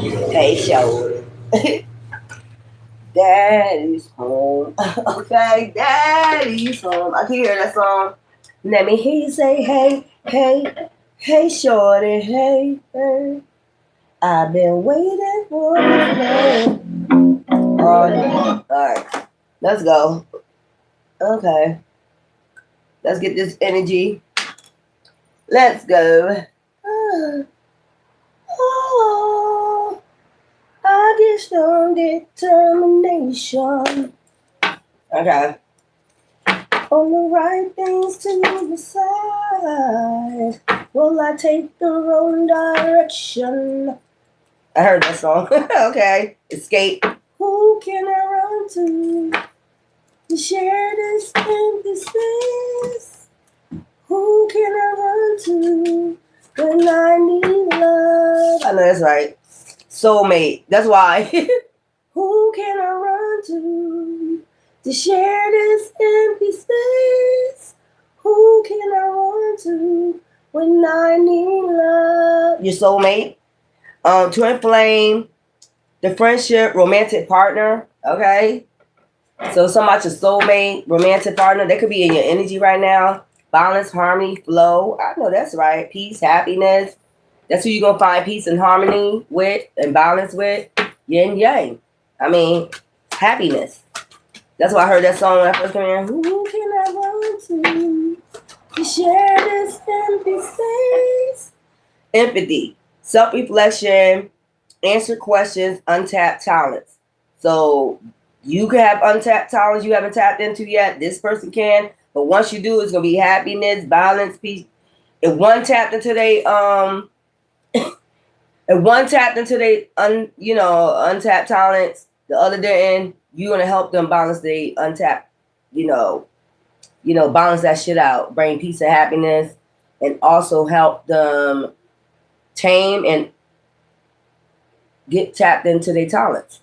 Hey, show. Daddy's home. Okay, Daddy's home. I can hear that song. Let me hear you say, hey, hey, hey, shorty, hey, hey. I've been waiting for this man. All right, let's go. Okay, let's get this energy. Let's go. Oh, I get strong determination. Okay. On the right things to decide. Will I take the wrong direction? I heard that song. Okay. Escape. Who can I run to share this empty space? Who can I run to when I need love? I know that's right. Soulmate. That's why. Who can I run to share this empty space? Who can I run to when I need love? Your soulmate. Twin flame, the friendship, romantic partner. Okay. So somebody your soulmate, romantic partner, they could be in your energy right now. Balance, harmony, flow. I know that's right. Peace, happiness. That's who you're gonna find peace and harmony with and balance with. Yin yang. I mean, happiness. That's why I heard that song when I first came in. Who can I run to share this empty space? Empathy, self-reflection, answer questions, untapped talents. So you can have untapped talents you haven't tapped into yet. This person can, but once you do, it's gonna be happiness, balance, peace. If one tapped into untapped talents, the other didn't, you're gonna help them balance the untapped, balance that shit out, bring peace and happiness, and also help them tame and get tapped into their talents.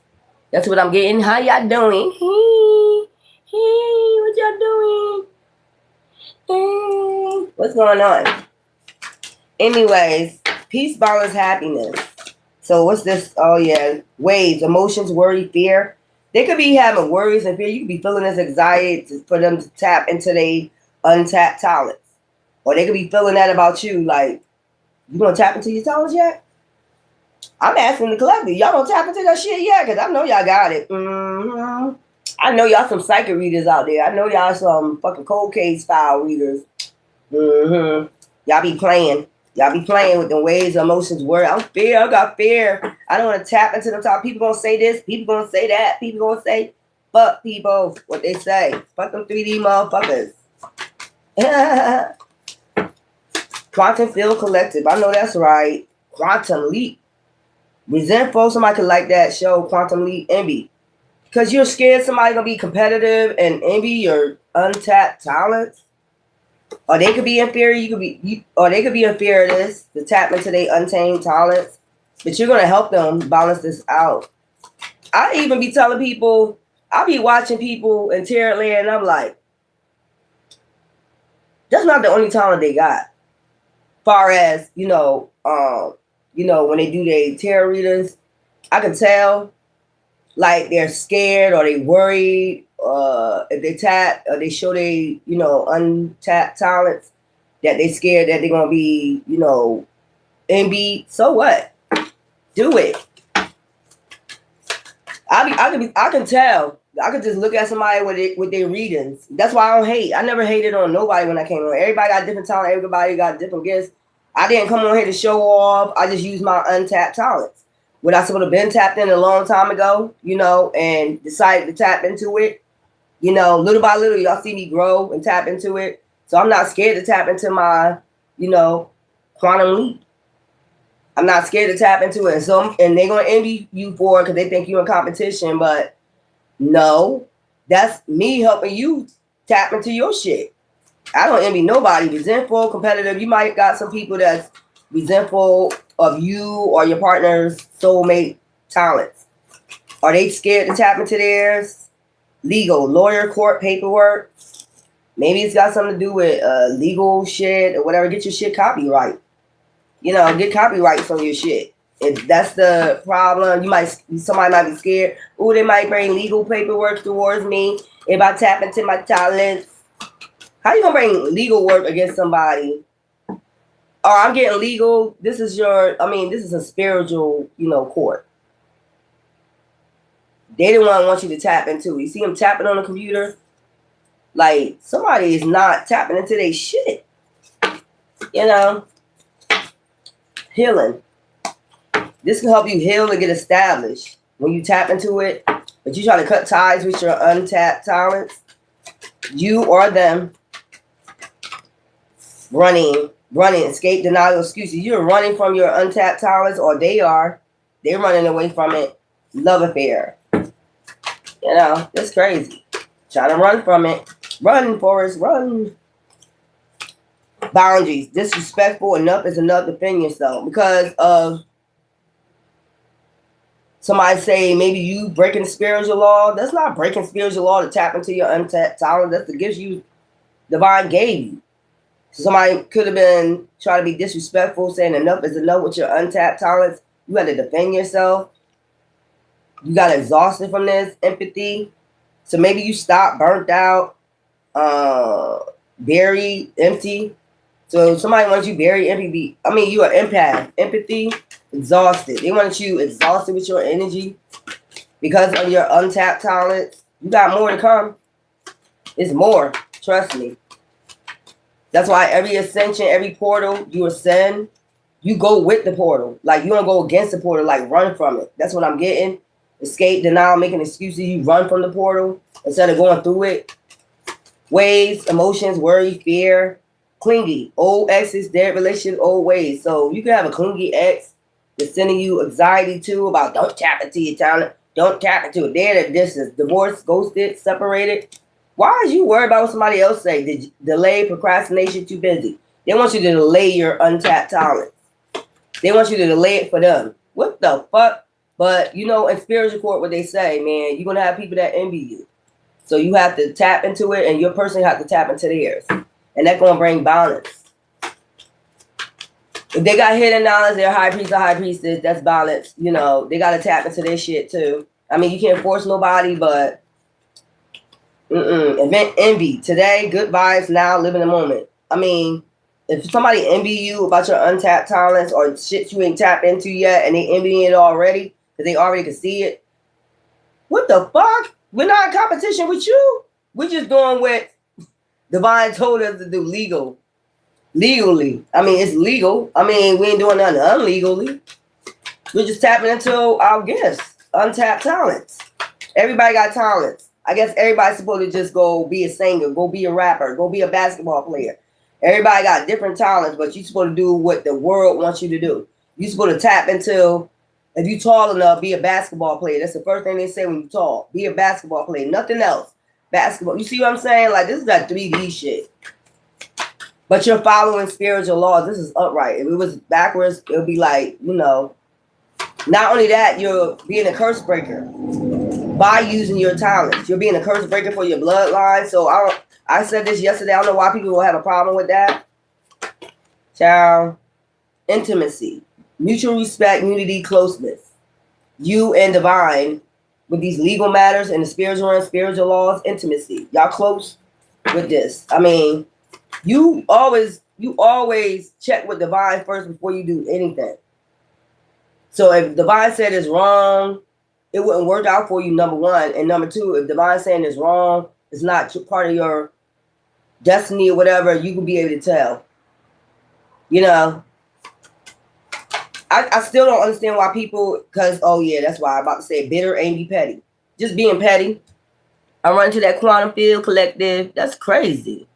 That's what I'm getting. How y'all doing? Hey, what y'all doing? Hey, what's going on? Anyways, peace, balance, happiness. So what's this? Oh yeah, waves, emotions, worry, fear. They could be having worries and fear. You could be feeling this anxiety for them to tap into their untapped talents, or they could be feeling that about you. Like, you gonna tap into your talents yet? I'm asking the collective. Y'all gonna tap into that shit yet? Cause I know y'all got it. I know y'all some psychic readers out there. I know y'all some fucking cold case file readers. Y'all be playing. Y'all be playing with the waves, emotions, worry. I'm fear. I got fear. I don't want to tap into the top. People gonna say this. People gonna say that. People gonna say, fuck people. What they say. Fuck them 3D motherfuckers. Quantum field collective. I know that's right. Quantum leap. Resentful. Somebody could like that show. Quantum leap. Envy. Because you're scared somebody gonna be competitive and envy your untapped talents. Or they could be in fear. Or they could be in fear of this to tap into their untamed talents. But you're gonna help them balance this out. I even be telling people. I be watching people in Tarot Land, and I'm like, that's not the only talent they got. Far as when they do their tarot readings, I can tell like they're scared or they worried. If they tap or they show they untapped talents, that they scared that they're gonna be envied. So what? Do it. I can tell. I could just look at somebody with their readings. That's why I don't hate. I never hated on nobody when I came on. Everybody got different talent. Everybody got different gifts. I didn't come on here to show off. I just used my untapped talents. Would I would have been tapped in a long time ago, and decided to tap into it. Little by little, y'all see me grow and tap into it. So I'm not scared to tap into my, quantum leap. I'm not scared to tap into it. And they're going to envy you for it because they think you're in competition. But no, that's me helping you tap into your shit. I don't envy nobody. Resentful, competitive. You might got some people that's resentful of you or your partner's soulmate talents. Are they scared to tap into theirs? Legal, lawyer, court, paperwork. Maybe it's got something to do with legal shit or whatever. Get your shit copyright. Get copyrights on your shit. That's the problem. Somebody might be scared. Ooh, they might bring legal paperwork towards me if I tap into my talents. How you gonna bring legal work against somebody? Oh, I'm getting legal. This is a spiritual, court. They the one want you to tap into. You see them tapping on the computer? Like, somebody is not tapping into their shit. Healing. This can help you heal and get established when you tap into it. But you try to cut ties with your untapped talents. You or them running, escape, denial, excuses. You're running from your untapped talents, or they're running away from it. Love affair. It's crazy. Trying to run from it. Run, Forrest, run. Boundaries. Disrespectful. Enough is enough. Defend yourself. Because of somebody say maybe you breaking spiritual law. That's not breaking spiritual law to tap into your untapped talent. That's the gifts you divine gave you. So somebody could have been trying to be disrespectful, saying enough is enough with your untapped talents. You had to defend yourself. You got exhausted from this empathy. So maybe you stopped, burnt out, buried, empty. So somebody wants you buried, empty. You are empath, empathy, exhausted. They want you exhausted with your energy because of your untapped talents. You got more to come. It's more. Trust me. That's why every ascension, every portal you ascend, you go with the portal. Like, you don't go against the portal, like run from it. That's what I'm getting. Escape, denial, making excuses. You run from the portal instead of going through it. Ways, emotions, worry, fear, clingy, old exes, dead relationships, old ways. So you can have a clingy ex that's sending you anxiety too about don't tap into your talent, don't tap into it. They're at a distance, divorced, ghosted, separated. Why is you worried about what somebody else say? Delay, procrastination, too busy. They want you to delay your untapped talent. They want you to delay it for them. What the fuck? But, in spiritual court, what they say, man, you're going to have people that envy you. So you have to tap into it, and your person have to tap into theirs. And that's going to bring balance. If they got hidden knowledge, they're high priest or high priestess, that's balance. They got to tap into their shit, too. You can't force nobody, but event envy. Today, good vibes. Now, live in the moment. If somebody envy you about your untapped talents or shit you ain't tapped into yet and they envying it already because they already can see it, what the fuck? We're not in competition with you. We're just doing what divine told us to do legally. It's legal. We ain't doing nothing illegally. We're just tapping into our gifts, untapped talents. Everybody got talents. I guess everybody's supposed to just go be a singer, go be a rapper, go be a basketball player. Everybody got different talents, but you're supposed to do what the world wants you to do. You're supposed to tap into, if you're tall enough, be a basketball player. That's the first thing they say when you're tall. Be a basketball player. Nothing else. Basketball. You see what I'm saying? Like, this is that 3D shit. But you're following spiritual laws. This is upright. If it was backwards, it would be like, not only that, you're being a curse breaker by using your talents. You're being a curse breaker for your bloodline. So I said this yesterday. I don't know why people will have a problem with that. Child, intimacy, mutual respect, unity, closeness. You and divine with these legal matters and the spiritual and spiritual laws, intimacy. Y'all close with this. You always check with divine first before you do anything. So if divine said it's wrong, it wouldn't work out for you, number one. And number two, if divine saying it's wrong, it's not part of your destiny or whatever, you can be able to tell. I still don't understand why people, because, that's why I'm about to say bitter, angry, petty. Just being petty. I run to that quantum field collective. That's crazy.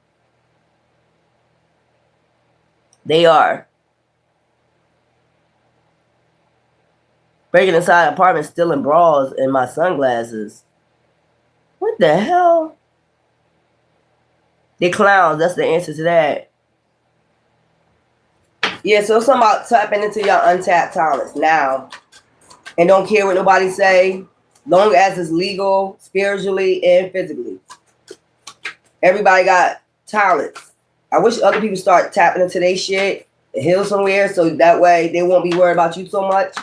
They are. Breaking inside apartment, stealing bras and my sunglasses. What the hell? They clowns. That's the answer to that. Yeah, so it's something about tapping into your untapped talents now. And don't care what nobody say. Long as it's legal, spiritually, and physically. Everybody got talents. I wish other people start tapping into their shit and heal somewhere so that way they won't be worried about you so much.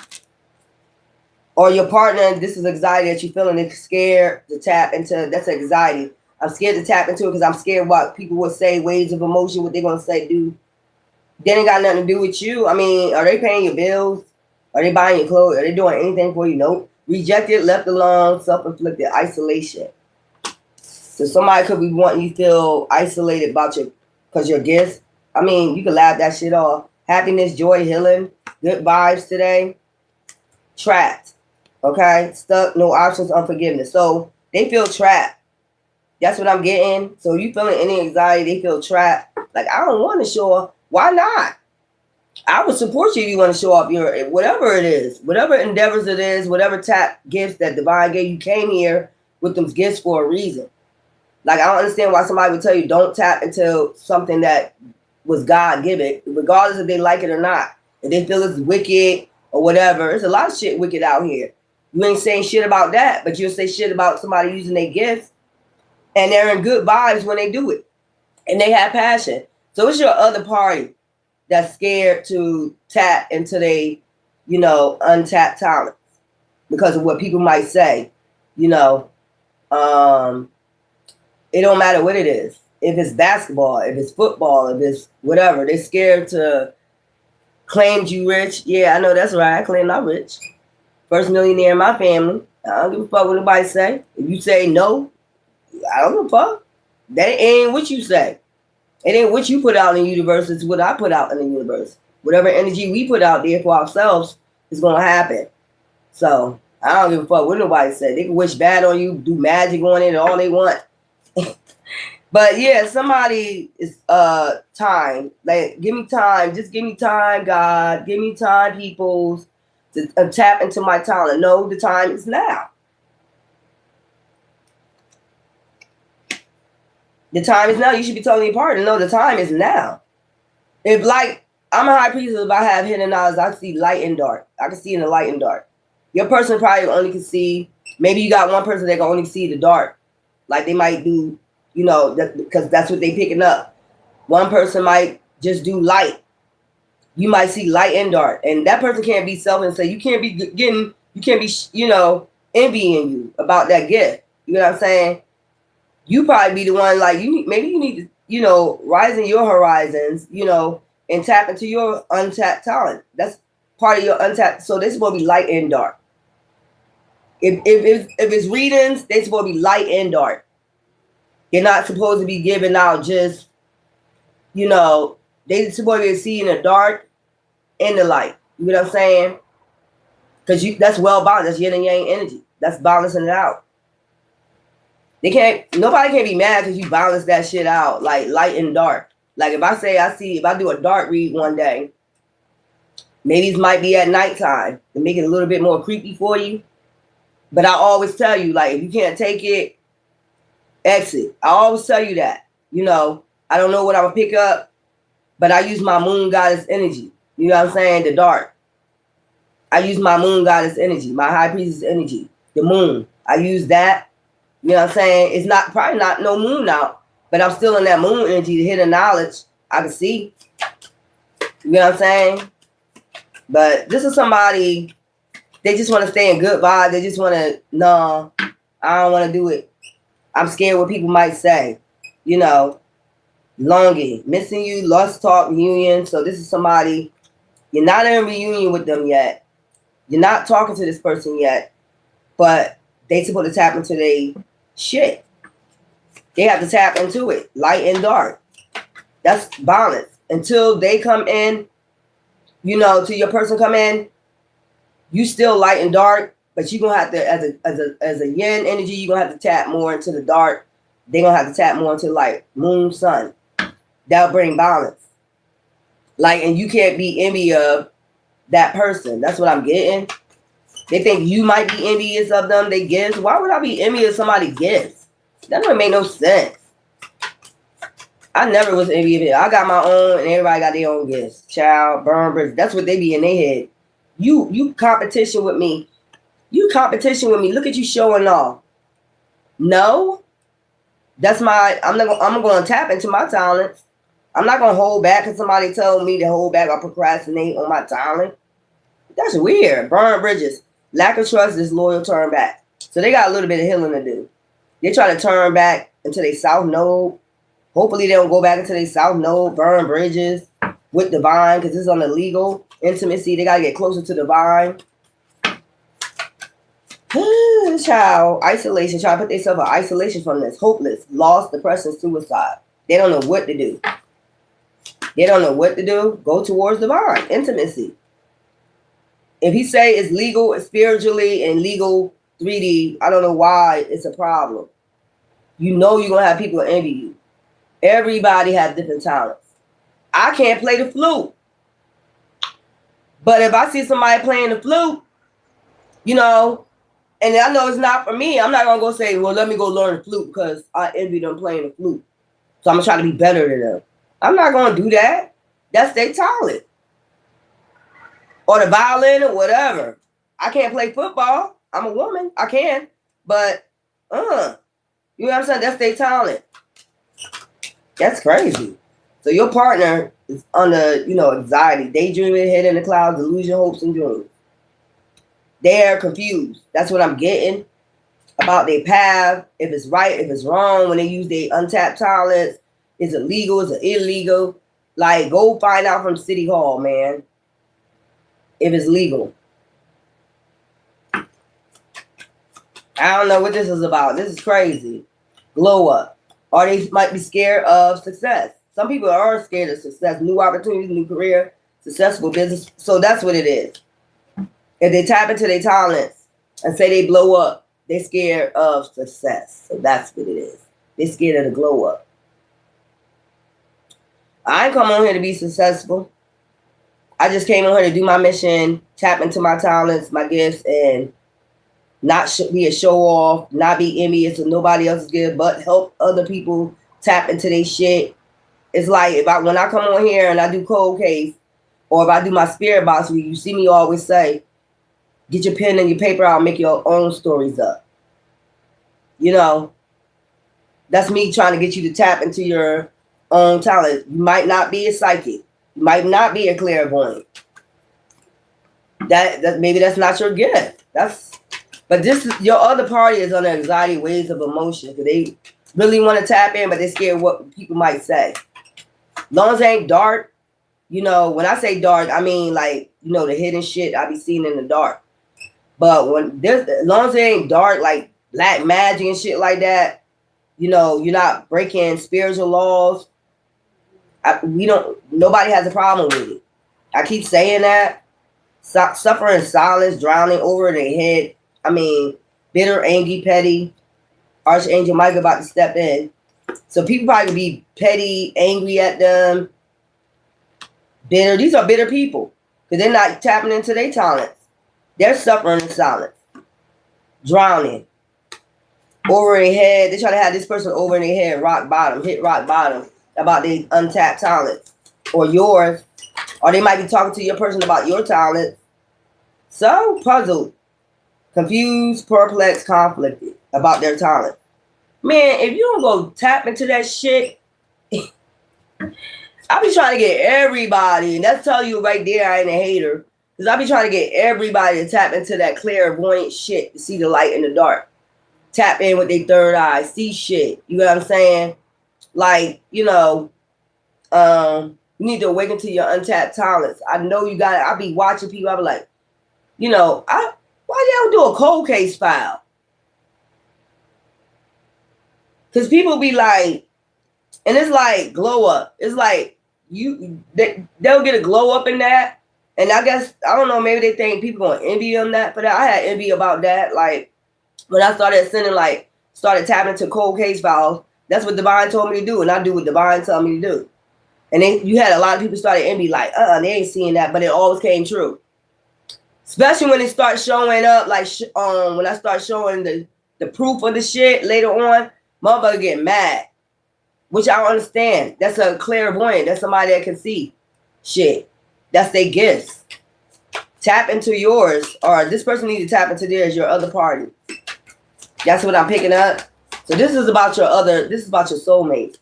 or your partner, this is anxiety that you're feeling, they're scared to tap into, that's anxiety. I'm scared to tap into it because I'm scared what people would say, waves of emotion, what they're going to say, do. They ain't got nothing to do with you. I mean, are they paying your bills? Are they buying your clothes? Are they doing anything for you? Nope. Rejected, left alone, self-inflicted isolation. So somebody could be wanting you to feel isolated about because your gifts. I mean, you can laugh that shit off. Happiness, joy, healing, good vibes today. Trapped. Okay? Stuck, no options, unforgiveness. So they feel trapped. That's what I'm getting. So you feeling any anxiety, they feel trapped. Like, I don't want to show up. Why not? I would support you if you want to show up your whatever it is, whatever endeavors it is, whatever tap gifts that divine gave you, came here with them gifts for a reason. Like, I don't understand why somebody would tell you don't tap into something that was God given, regardless if they like it or not. If they feel it's wicked or whatever. There's a lot of shit wicked out here. You ain't saying shit about that, but you'll say shit about somebody using their gifts, and they're in good vibes when they do it, and they have passion. So it's your other party that's scared to tap into their, untapped talents because of what people might say. It don't matter what it is. If it's basketball, if it's football, if it's whatever, they're scared to claim you rich. Yeah, I know that's right. I claim I'm rich. First millionaire in my family. I don't give a fuck what anybody say. If you say no, I don't give a fuck. That ain't what you say. It ain't what you put out in the universe. It's what I put out in the universe. Whatever energy we put out there for ourselves is going to happen. So I don't give a fuck what nobody say. They can wish bad on you, do magic on it, all they want. But yeah, somebody is time. Like, give me time. Just give me time, God. Give me time, peoples, to tap into my talent. No, the time is now. The time is now. You should be telling your partner, no, the time is now. If, like, I'm a high priestess, if I have hidden knowledge, I see light and dark. I can see in the light and dark. Your person probably only can see, maybe you got one person that can only see the dark. Like, they might do, because that's what they picking up. One person might just do light. You might see light and dark. And that person can't be selfish and say, you can't be envying you about that gift. You know what I'm saying? You probably be the one, like, maybe you need to, rise in your horizons, and tap into your untapped talent. That's part of your untapped. So they're supposed to be light and dark. If it's readings, they're supposed to be light and dark. They're not supposed to be giving out just, they're supposed to be seeing the dark and the light. You know what I'm saying? Because that's well balanced. That's yin and yang energy. That's balancing it out. Nobody can be mad because you balance that shit out, like light and dark. Like, if I do a dark read one day, maybe it might be at nighttime to make it a little bit more creepy for you. But I always tell you, like, if you can't take it, exit. I always tell you that. I don't know what I'm going to pick up, but I use my moon goddess energy. You know what I'm saying? The dark. I use my moon goddess energy, my high priestess energy, the moon. I use that. You know what I'm saying? It's probably not no moon out, but I'm still in that moon energy to hit a knowledge I can see. You know what I'm saying? But this is somebody, they just want to stay in good vibe. They just want to, no, I don't want to do it. I'm scared what people might say. Longing, missing you, lost talk, reunion. So this is somebody, you're not in a reunion with them yet. You're not talking to this person yet, but they supposed to tap into their shit. They have to tap into it, light and dark. That's balance. Until they come in, till your person come in, you still light and dark, but you're gonna have to, as a yin energy, you're gonna have to tap more into the dark. They're gonna have to tap more into light, moon, sun. That'll bring balance. Like, and you can't be envy of that person. That's what I'm getting. They think you might be envious of them, they gifts. Why would I be envious of somebody's gifts? That doesn't make no sense. I never was envious of it. I got my own, and everybody got their own gifts. Child, burn bridge. That's what they be in their head. You competition with me. You competition with me. Look at you showing off. No. I'm going to tap into my talents. I'm not going to hold back because somebody told me to hold back or procrastinate on my talent. That's weird. Burn bridges. Lack of trust, disloyal, turn back. So they got a little bit of healing to do. They try to turn back into their south node. Hopefully they don't go back into their south node, burn bridges with divine, because this is on the legal intimacy. They got to get closer to divine. Child, isolation, trying to put themselves in isolation from this. Hopeless, lost, depression, suicide. They don't know what to do. They don't know what to do. Go towards divine intimacy. If he say it's legal spiritually and legal 3D, I don't know why it's a problem. You know you're going to have people envy you. Everybody has different talents. I can't play the flute. But if I see somebody playing the flute, you know, and I know it's not for me, I'm not going to go say, well, let me go learn the flute because I envy them playing the flute. So I'm going to try to be better than them. I'm not going to do that. That's their talent. Or the violin or whatever. I can't play football. I'm a woman. I can. But, you know what I'm saying? That's their talent. That's crazy. So your partner is under, you know, anxiety, daydreaming, head in the clouds, delusion, hopes, and dreams. They're confused. That's what I'm getting about their path. If it's right, if it's wrong, when they use their untapped talents. Is it legal? Is it illegal? Like, go find out from City Hall, man. If it's legal. I don't know what this is about. This is crazy. Glow up. Or they might be scared of success. Some people are scared of success. New opportunities, new career, successful business. So that's what it is. If they tap into their talents and say they blow up, they're scared of success. So that's what it is. They're scared of the glow up. I ain't come on here to be successful. I just came on here to do my mission, tap into my talents, my gifts, and not be a show off, not be envious of nobody else's gift, but help other people tap into their shit. It's like when I come on here and I do cold case, or if I do my spirit box, where you see me always say, get your pen and your paper out, make your own stories up. You know, that's me trying to get you to tap into your own talent. You might not be a psychic. You might not be a clairvoyant. That maybe that's not your gift. But this is your other party is on anxiety, waves of emotion. Because they really want to tap in, but they're scared what people might say. As long as it ain't dark, you know, when I say dark, I mean like, you know, the hidden shit I be seeing in the dark. But as long as it ain't dark, like black magic and shit like that, you know, you're not breaking spiritual laws. Nobody has a problem with it. I keep saying that. Suffering in silence, drowning over their head. I mean, bitter, angry, petty. Archangel Michael about to step in. So people probably be petty, angry at them. Bitter. These are bitter people. Because they're not tapping into their talents. They're suffering in silence. Drowning. Over their head. They try to have this person over in their head, hit rock bottom. About their untapped talents. Or yours. Or they might be talking to your person about your talents. So puzzled, confused, perplexed, conflicted about their talent. Man, if you don't go tap into that shit, I be trying to get everybody, and that's tell you right there I ain't a hater, because I be trying to get everybody to tap into that clairvoyant shit to see the light in the dark. Tap in with their third eye, see shit. You know what I'm saying? Like, you know, you need to awaken to your untapped talents. I know you got it. I be watching people, I be like, you know, why they don't do a cold case file? Because people be like, and it's like glow up. It's like they'll get a glow up in that. And I guess, I don't know, maybe they think people gonna envy them that. But I had envy about that. Like when I started started tapping into cold case files, that's what Divine told me to do. And I do what Divine told me to do. And then you had a lot of people started envy like, they ain't seeing that, but it always came true. Especially when it starts showing up, like when I start showing the proof of the shit later on, motherfucker get mad. Which I don't understand. That's a clairvoyant. That's somebody that can see shit. That's their gifts. Tap into yours, or this person needs to tap into theirs, your other party. That's what I'm picking up. So this is about your soulmate.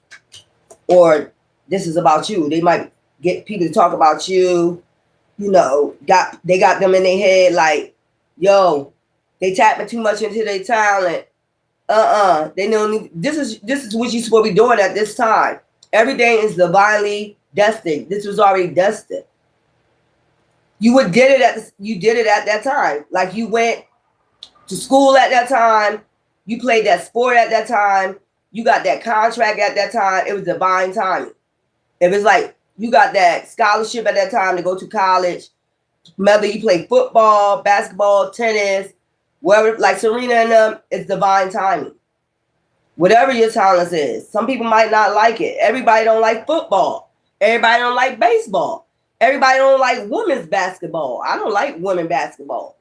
Or this is about you. They might get people to talk about you. You know, they got them in their head like, yo, They tapping too much into their talent. They don't need, this is what you're supposed to be doing at this time. Everything is divinely destined. This was already destined. You did it at that time. Like you went to school at that time. You played that sport at that time. You got that contract at that time. It was divine timing. It was like you got that scholarship at that time to go to college. Whether you play football, basketball, tennis, whatever, like Serena and them, it's divine timing. Whatever your talent is. Some people might not like it. Everybody don't like football. Everybody don't like baseball. Everybody don't like women's basketball. I don't like women basketball.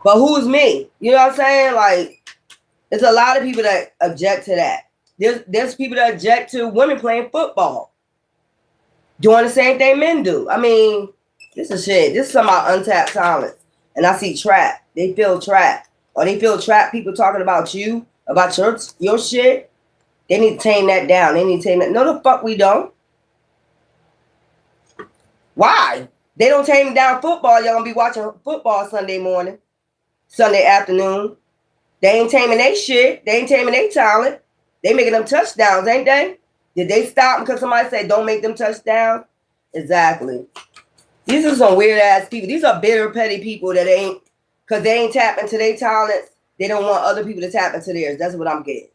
But who's me? You know what I'm saying? Like, there's a lot of people that object to that. There's people that object to women playing football. Doing the same thing men do. I mean, this is shit. This is some of our untapped talents. And I see trap. They feel trapped. Or they feel trapped people talking about you, about your shit. They need to tame that down. They need to tame that. No, the fuck we don't. Why? They don't tame down football. Y'all gonna be watching football Sunday morning, Sunday afternoon. They ain't taming their shit. They ain't taming their talent. They making them touchdowns, ain't they? Did they stop because somebody said don't make them touchdowns? Exactly. These are some weird ass people. These are bitter, petty people that ain't, because they ain't tapping into their talents. They don't want other people to tap into theirs. That's what I'm getting.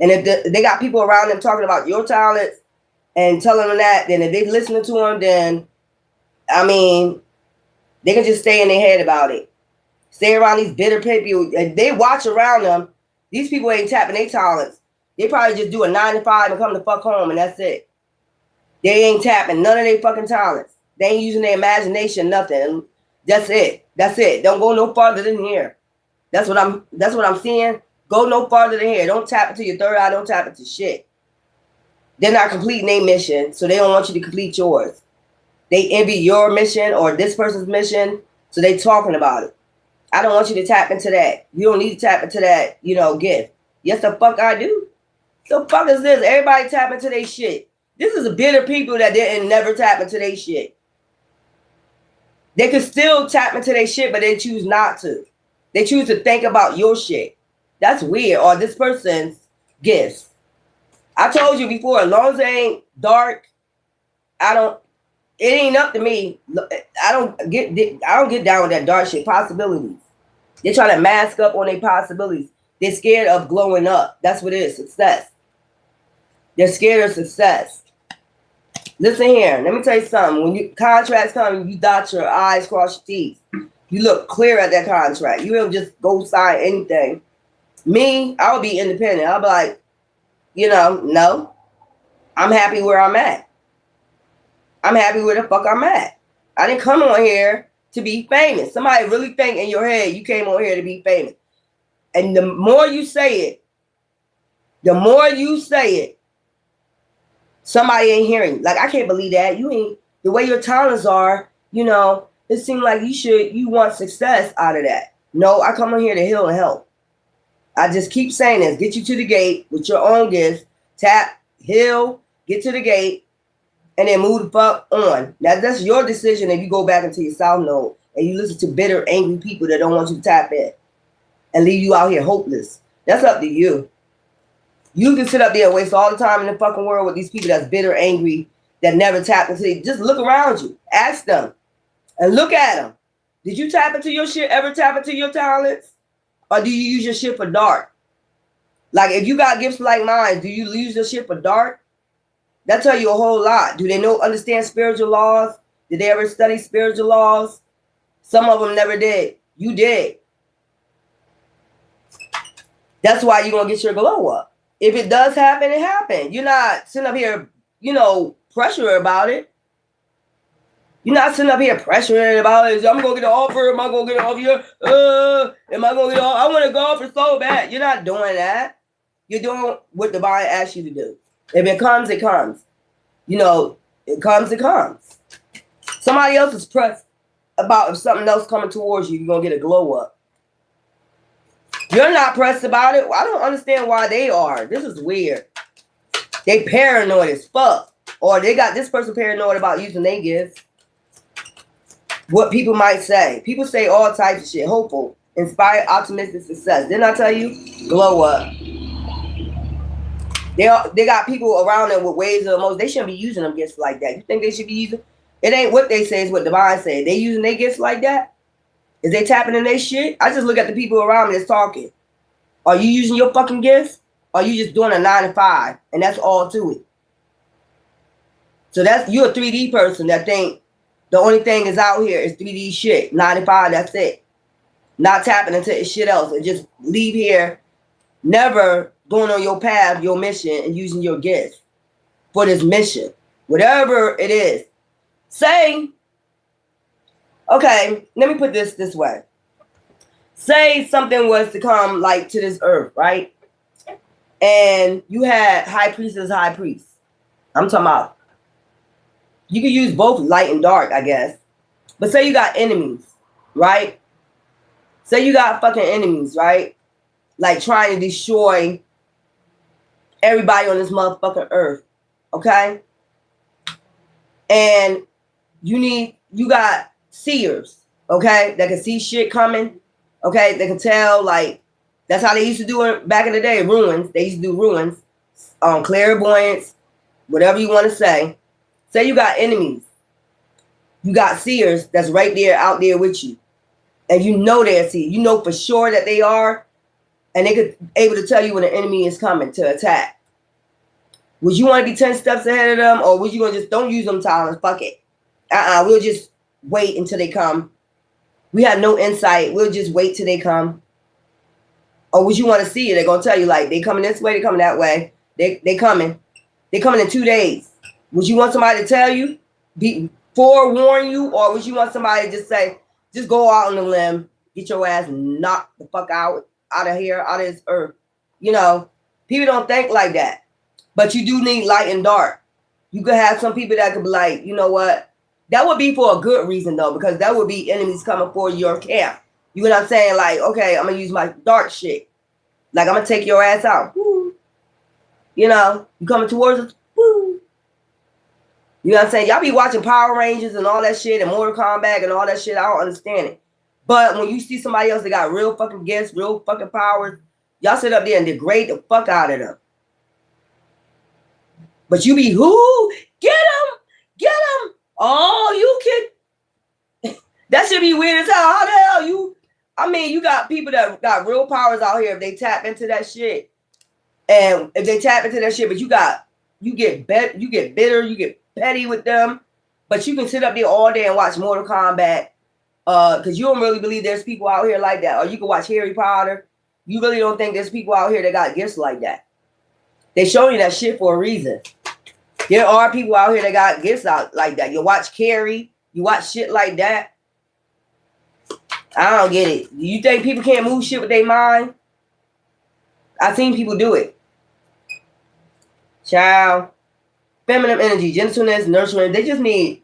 And if they got people around them talking about your talents and telling them that, then if they listening to them, then I mean, they can just stay in their head about it. Stay around these bitter people. If they watch around them, these people ain't tapping their talents. They probably just do a 9 to 5 and come the fuck home, and that's it. They ain't tapping none of their fucking talents. They ain't using their imagination, nothing. That's it. That's it. Don't go no farther than here. That's what I'm seeing. Go no farther than here. Don't tap into your third eye. Don't tap into shit. They're not completing their mission, so they don't want you to complete yours. They envy your mission or this person's mission, so they talking about it. I don't want you to tap into that. You don't need to tap into that, gift. Yes, the fuck I do. The fuck is this? Everybody tap into their shit. This is bitter people that didn't never tap into their shit. They could still tap into their shit, but they choose not to. They choose to think about your shit. That's weird. Or this person's gifts. I told you before, as long as it ain't dark, it ain't up to me. I don't get down with that dark shit. Possibilities. They're trying to mask up on their possibilities. They're scared of glowing up. That's what it is. Success. They're scared of success. Listen here. Let me tell you something. When contracts come, you dot your I's, cross your T's. You look clear at that contract. You don't just go sign anything. Me, I'll be independent. I'll be like, no. I'm happy where I'm at. I'm happy where the fuck I'm at. I didn't come on here to be famous. Somebody really think in your head you came on here to be famous. And the more you say it, somebody ain't hearing. Like, I can't believe that. You ain't, the way your talents are, it seems like you want success out of that. No, I come on here to heal and help. I just keep saying this. Get you to the gate with your own gifts. Tap, heal, get to the gate, and then move the fuck on. Now, that's your decision if you go back into your south node and you listen to bitter, angry people that don't want you to tap in and leave you out here hopeless. That's up to you. You can sit up there and waste all the time in the fucking world with these people that's bitter, angry, that never tap into it. Just look around you. Ask them. And look at them. Did you tap into your shit? Ever tap into your talents? Or do you use your shit for dark? Like, if you got gifts like mine, do you use your shit for dark? That tell you a whole lot. Do they understand spiritual laws? Did they ever study spiritual laws? Some of them never did. You did. That's why you're going to get your glow up. If it does happen, it happened. You're not sitting up here, pressure about it. You're not sitting up here pressuring about it. I'm going to get an offer. Am I going to get an offer here? Am I going to get an offer? I want to go offer so bad. You're not doing that. You're doing what the divine asks you to do. If it comes, it comes. It comes, it comes. Somebody else is pressed about if something else coming towards you, you're going to get a glow up. You're not pressed about it. I don't understand why they are. This is weird. They paranoid as fuck. Or they got this person paranoid about using their gifts. What people might say. People say all types of shit. Hopeful. inspire optimistic success. Didn't I tell you? Glow up. They got people around them with waves of emotion. They shouldn't be using them gifts like that. You think they should be using? It ain't what they say, it's what Divine said. They using their gifts like that? Is they tapping in their shit? I just look at the people around me that's talking. Are you using your fucking gifts? Or are you just doing a 9 to 5? And that's all to it. So that's, you're a 3D person that think the only thing is out here is 3D shit. 9 to 5, that's it. Not tapping into shit else. And just leave here, never going on your path, your mission, and using your gifts for this mission. Whatever it is. Say, okay, let me put this way. Say something was to come like to this earth, right? And you had high priestess, high priest. I'm talking about, you can use both light and dark, I guess. But say you got enemies, right? Say you got fucking enemies, right? Like trying to destroy everybody on this motherfucking earth, okay? And you got seers, okay, that can see shit coming, okay? They can tell, like, that's how they used to do it back in the day, ruins. They used to do ruins, clairvoyance, whatever you want to say. Say you got enemies. You got seers that's right there, out there with you. And you know they're seers. You know for sure that they are. And they could able to tell you when an enemy is coming to attack. Would you want to be 10 steps ahead of them? Or would you want to just don't use them talents? Fuck it. We'll just wait until they come. We have no insight. We'll just wait till they come. Or would you want to see it? They're going to tell you, like, they coming this way, they coming that way. They coming. They coming in 2 days. Would you want somebody to tell you? Forewarn you? Or would you want somebody to just say, just go out on the limb, get your ass knocked the fuck out of here, out of this earth? You know, people don't think like that. But you do need light and dark. You could have some people that could be like, you know what? That would be for a good reason, though, because that would be enemies coming for your camp. You know what I'm saying? Like, okay, I'm going to use my dark shit. Like, I'm going to take your ass out. Woo. You know, you coming towards us? Woo. You know what I'm saying? Y'all be watching Power Rangers and all that shit and Mortal Kombat and all that shit. I don't understand it. But when you see somebody else that got real fucking gifts, real fucking powers, y'all sit up there and degrade the fuck out of them. But you be, who? Get him! Get him! Oh, you can. That should be weird as hell. How the hell you? I mean, you got people that got real powers out here if they tap into that shit. And if they tap into that shit, but you get bitter, you get petty with them. But you can sit up there all day and watch Mortal Kombat. Because you don't really believe there's people out here like that. Or you can watch Harry Potter. You really don't think there's people out here that got gifts like that. They show you that shit for a reason. There are people out here that got gifts out like that. You watch Carrie. You watch shit like that. I don't get it. You think people can't move shit with their mind? I've seen people do it. Child. Feminine energy, gentleness, nurturing. They just need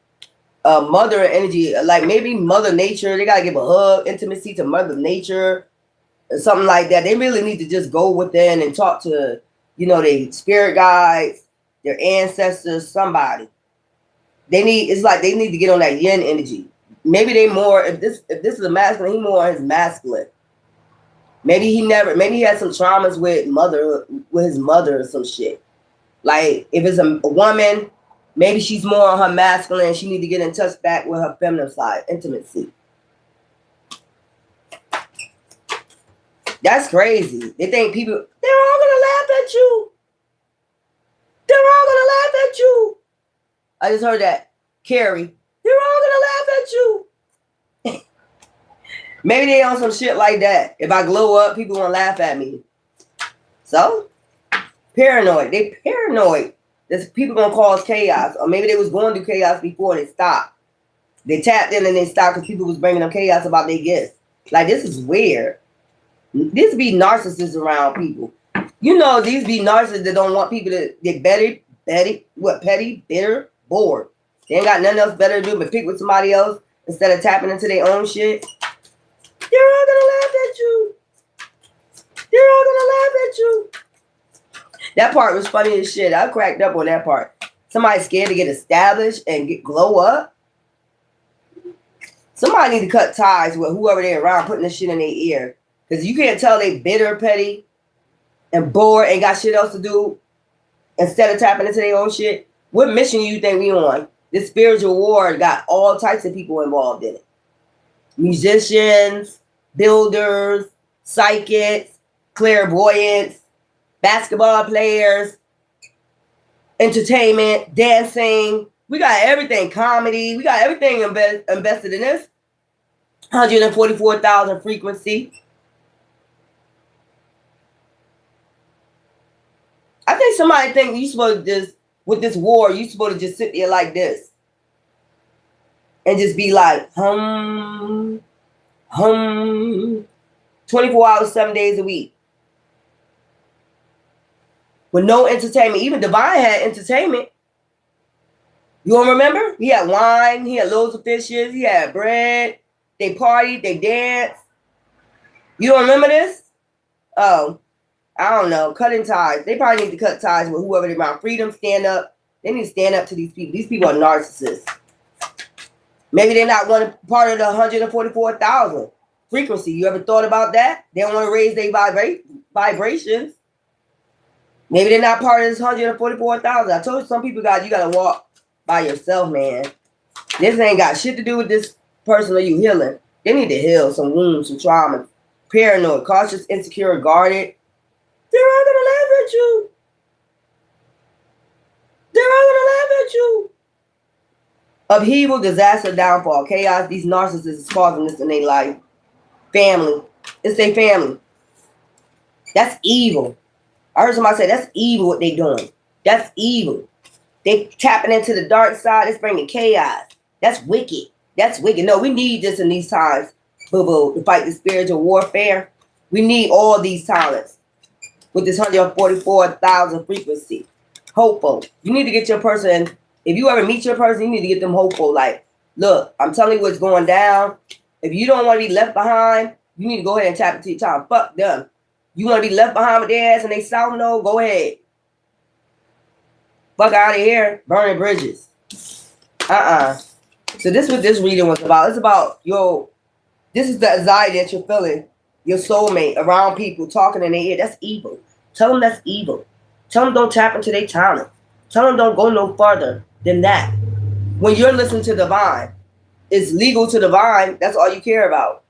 mother energy. Like maybe Mother Nature. They got to give a hug, intimacy to Mother Nature. Or something like that. They really need to just go within and talk to, you know, their spirit guides, their ancestors, somebody. It's like they need to get on that yin energy. Maybe they more, if this is a masculine, he more is masculine. Maybe he had some traumas with his mother or some shit. Like if it's a woman, maybe she's more on her masculine. She need to get in touch back with her feminine side, intimacy. That's crazy. They think people, they're all gonna laugh at you. They're all gonna laugh at you. I just heard that. Carrie, they're all gonna laugh at you. Maybe they on some shit like that. If I glow up, people gonna laugh at me. So, paranoid. They paranoid. There's people gonna cause chaos. Or maybe they was going through chaos before and they stopped. They tapped in and they stopped because people was bringing them chaos about their gifts. Like, this is weird. This be narcissists around people. You know, these be narcissists that don't want people to get petty, bitter, bored. They ain't got nothing else better to do but pick with somebody else instead of tapping into their own shit. They're all gonna laugh at you. They're all gonna laugh at you. That part was funny as shit. I cracked up on that part. Somebody scared to get established and glow up. Somebody need to cut ties with whoever they're around putting this shit in their ear. Because you can't tell they bitter, petty, and bored, and got shit else to do instead of tapping into their own shit. What mission you think we on? This spiritual war got all types of people involved in it. Musicians, builders, psychics, clairvoyants, basketball players, entertainment, dancing. We got everything, comedy. We got everything invested in this. 144,000 frequency. I think somebody think you supposed to just, with this war, you supposed to just sit there like this. And just be like, 24 hours, 7 days a week. With no entertainment. Even Divine had entertainment. You don't remember? He had wine. He had loads of fishes. He had bread. They partied. They danced. You don't remember this? Oh, I don't know. Cutting ties. They probably need to cut ties with whoever they're around. Freedom, stand up. They need to stand up to these people. These people are narcissists. Maybe they're not one part of the 144,000 frequency. You ever thought about that? They don't want to raise their vibrations. Maybe they're not part of this 144,000. I told you some people you gotta walk by yourself, man. This ain't got shit to do with this person or you healing. They need to heal some wounds, some trauma. Paranoid, cautious, insecure, guarded. They're all gonna laugh at you. They're all gonna laugh at you. Upheaval, disaster, downfall, chaos. These narcissists is causing this in their life. Family. It's their family. That's evil. I heard somebody say that's evil what they doing. That's evil. They tapping into the dark side. It's bringing chaos. That's wicked. That's wicked. No, we need this in these times, boo-boo, to fight the spiritual warfare. We need all these talents with this 144,000 frequency. Hopeful. You need to get your person. If you ever meet your person, you need to get them hopeful. Like, look, I'm telling you what's going down. If you don't want to be left behind, you need to go ahead and tap into your time. Fuck them. You want to be left behind with their ass and they sound no? Go ahead. Fuck out of here. Burning bridges. So this is what this reading was about. It's about this is the anxiety that you're feeling. Your soulmate around people talking in their ear. That's evil. Tell them that's evil. Tell them don't tap into their talent. Tell them don't go no further than that. When you're listening to Divine, it's legal to Divine. That's all you care about.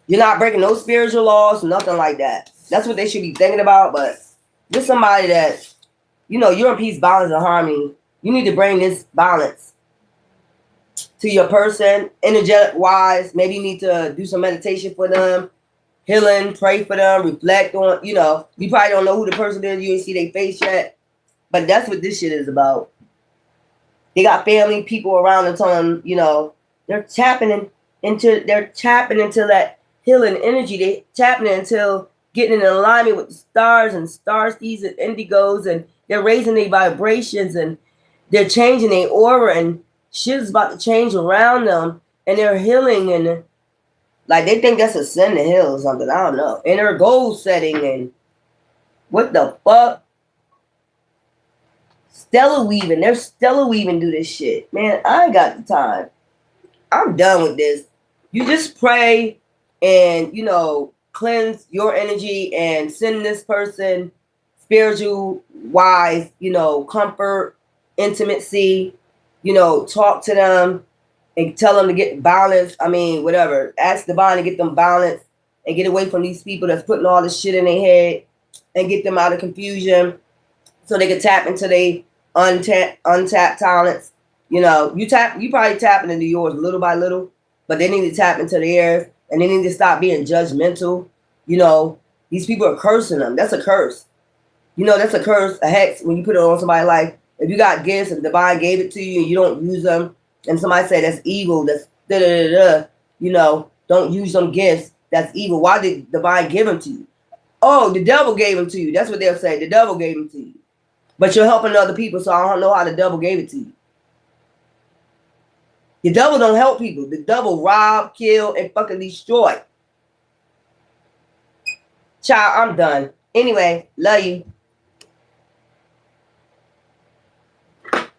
You're not breaking no spiritual laws, nothing like that. That's what they should be thinking about. But this somebody that, you're in peace, balance, and harmony. You need to bring this balance to your person, energetic wise. Maybe you need to do some meditation for them, healing, pray for them, reflect on, you probably don't know who the person is. You ain't see their face yet. But that's what this shit is about. They got family, people around them telling them, they're tapping into that healing energy. They tapping into getting in alignment with the stars and star seeds and indigos, and they're raising their vibrations and they're changing their aura, and shit is about to change around them, and they're healing, and like they think that's a sin to heal or something. I don't know. And they're goal setting and what the fuck? Stellar weaving. They're stellar weaving do this shit. Man, I ain't got the time. I'm done with this. You just pray and, cleanse your energy and send this person spiritual wise, comfort, intimacy, talk to them and tell them to get balance. I mean, whatever. Ask Divine to get them balance and get away from these people that's putting all this shit in their head and get them out of confusion so they can tap into their untapped talents. You probably tapping into yours little by little, but they need to tap into theirs and they need to stop being judgmental. These people are cursing them. That's a curse. That's a curse, a hex when you put it on somebody's life. If you got gifts and Divine gave it to you and you don't use them, and somebody say that's evil, that's don't use them gifts, that's evil. Why did Divine give them to you? Oh, the devil gave them to you. That's what they'll say. The devil gave them to you. But you're helping other people, so I don't know how the devil gave it to you. The devil don't help people. The devil rob, kill, and fucking destroy. Child, I'm done. Anyway, love you.